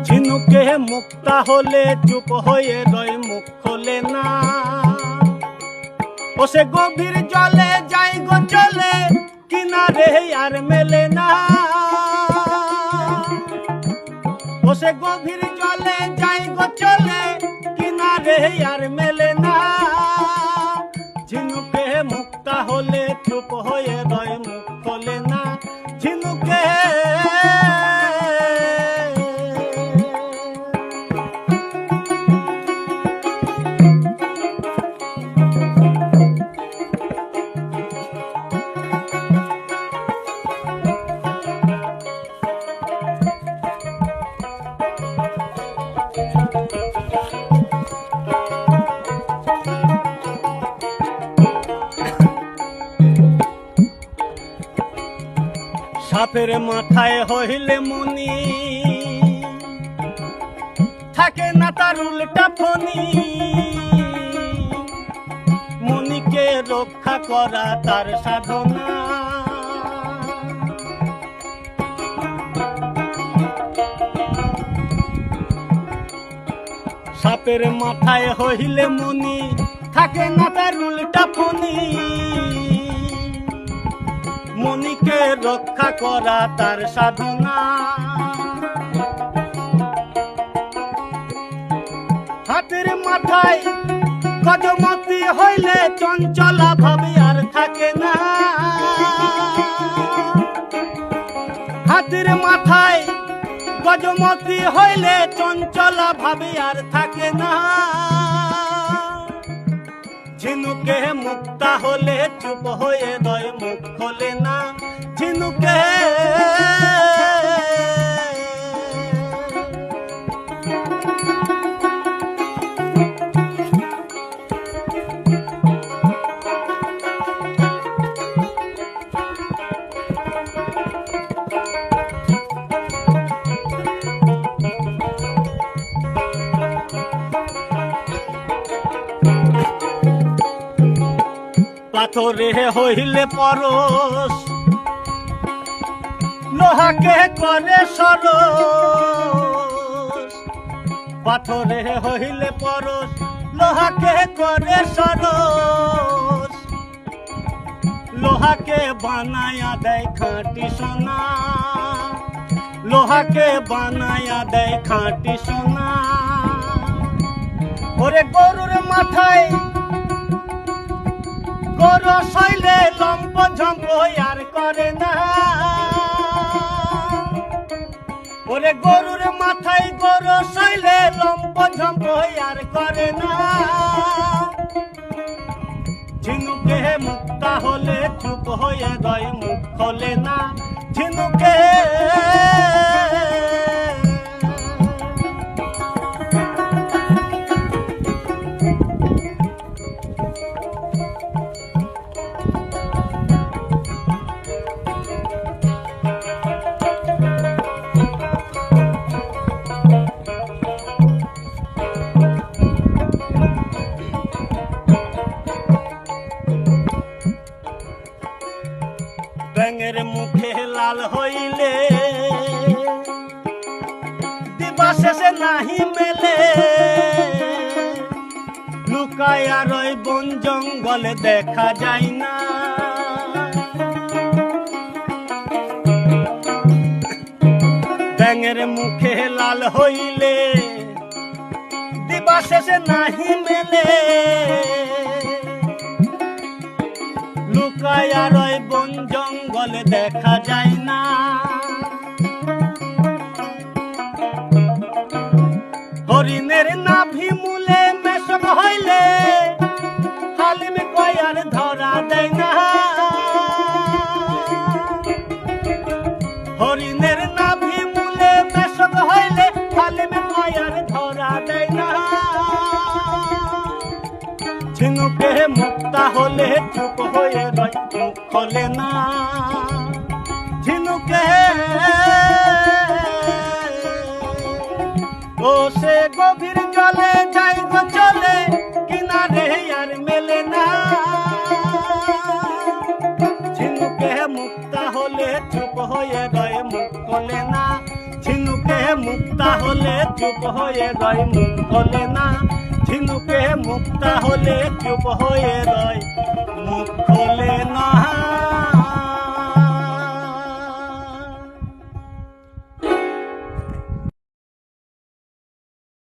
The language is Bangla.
ঝিনুকে মুক্তা হলে চুপ হয়ে রয়, মুখ খোলে না। ও সে গভীর জলে যাই গো চলে, কিনারে আর মেলে না। ও সে গভীর জলে যাই গো চলে, কিনারে আর মেলে না। ঝিনুকে মুক্তা হলে চুপ হয়ে রয়, মুখ খোলে না। ঝিনুকে সাপের মাথায় হইলে মনি, থাকে না তার উল্টা ফনি। মনিকে রক্ষা করা তার সাধনা। সাপের মাথায় হইলে মনি, থাকে না তার উল্টা ফনি। মনিকে রক্ষা করা তার সাধনা। হাতের মাথায় গজমতি হইলে চঞ্চলা ভাবে আর থাকে না। হাতের মাথায় গজমতি হইলে চঞ্চলা ভাবে আর থাকে না। ঝিনুকে মুক্তা হলে চুপ হয়ে রয়, মুখ খোলে না। ঝিনুকে পাথরে হইলে পরশ, লোহাকে করে সরস। পাথরে হইলে পরশ, লোহাকে করে সরস। লোহাকে বানায়া দেয় খাঁটি সোনা, লোহাকে বানায়া দেয় খাঁটি সোনা। ওরে গরুর মাথায় গরু শৈলে লম্প ঝম্প আর করে না। ওরে গরুর মাথায় গরু শৈলে লম্প ঝম্প আর করে না। ঝিনুকে মুক্তা হলে চুপ হয়ে রয়, মুখ খোলে না। ঝিনুকে ব্যাঙের মুখে লাল হইলে দিবা শেষে নাহি মেলে। লুকায়া রয় বন জঙ্গলে দেখা যায় না। ব্যাঙের মুখে লাল হইলে দিবা শেষে নাহি মেলে। লুকায়া রয় বন জঙ্গলে দেখা যায় না। হরিণের নাভি মূলে মেশক হইলে হালিম কয়ার ধরা দেয় না। হরিণের নাভি মূলে মেশক হইলে হালিম কয়ার ধরা দেয় না। ঝিনুকে মুক্তা হলে চুপ হয়ে রয়, মুখ খোলে না। ঝিনুকে ও সে গভীর জলে যাই গো চলে, কিনারে আর মেলে না। ঝিনুকে মুক্তা হলে চুপ হয়ে রয়, মুখ খোলে না। ঝিনুকে তাহলে চুপ হয়ে রয় মুখ খোলে না ঝিনুকে মুখ তাহলে চুপ হয়ে রয় মুখ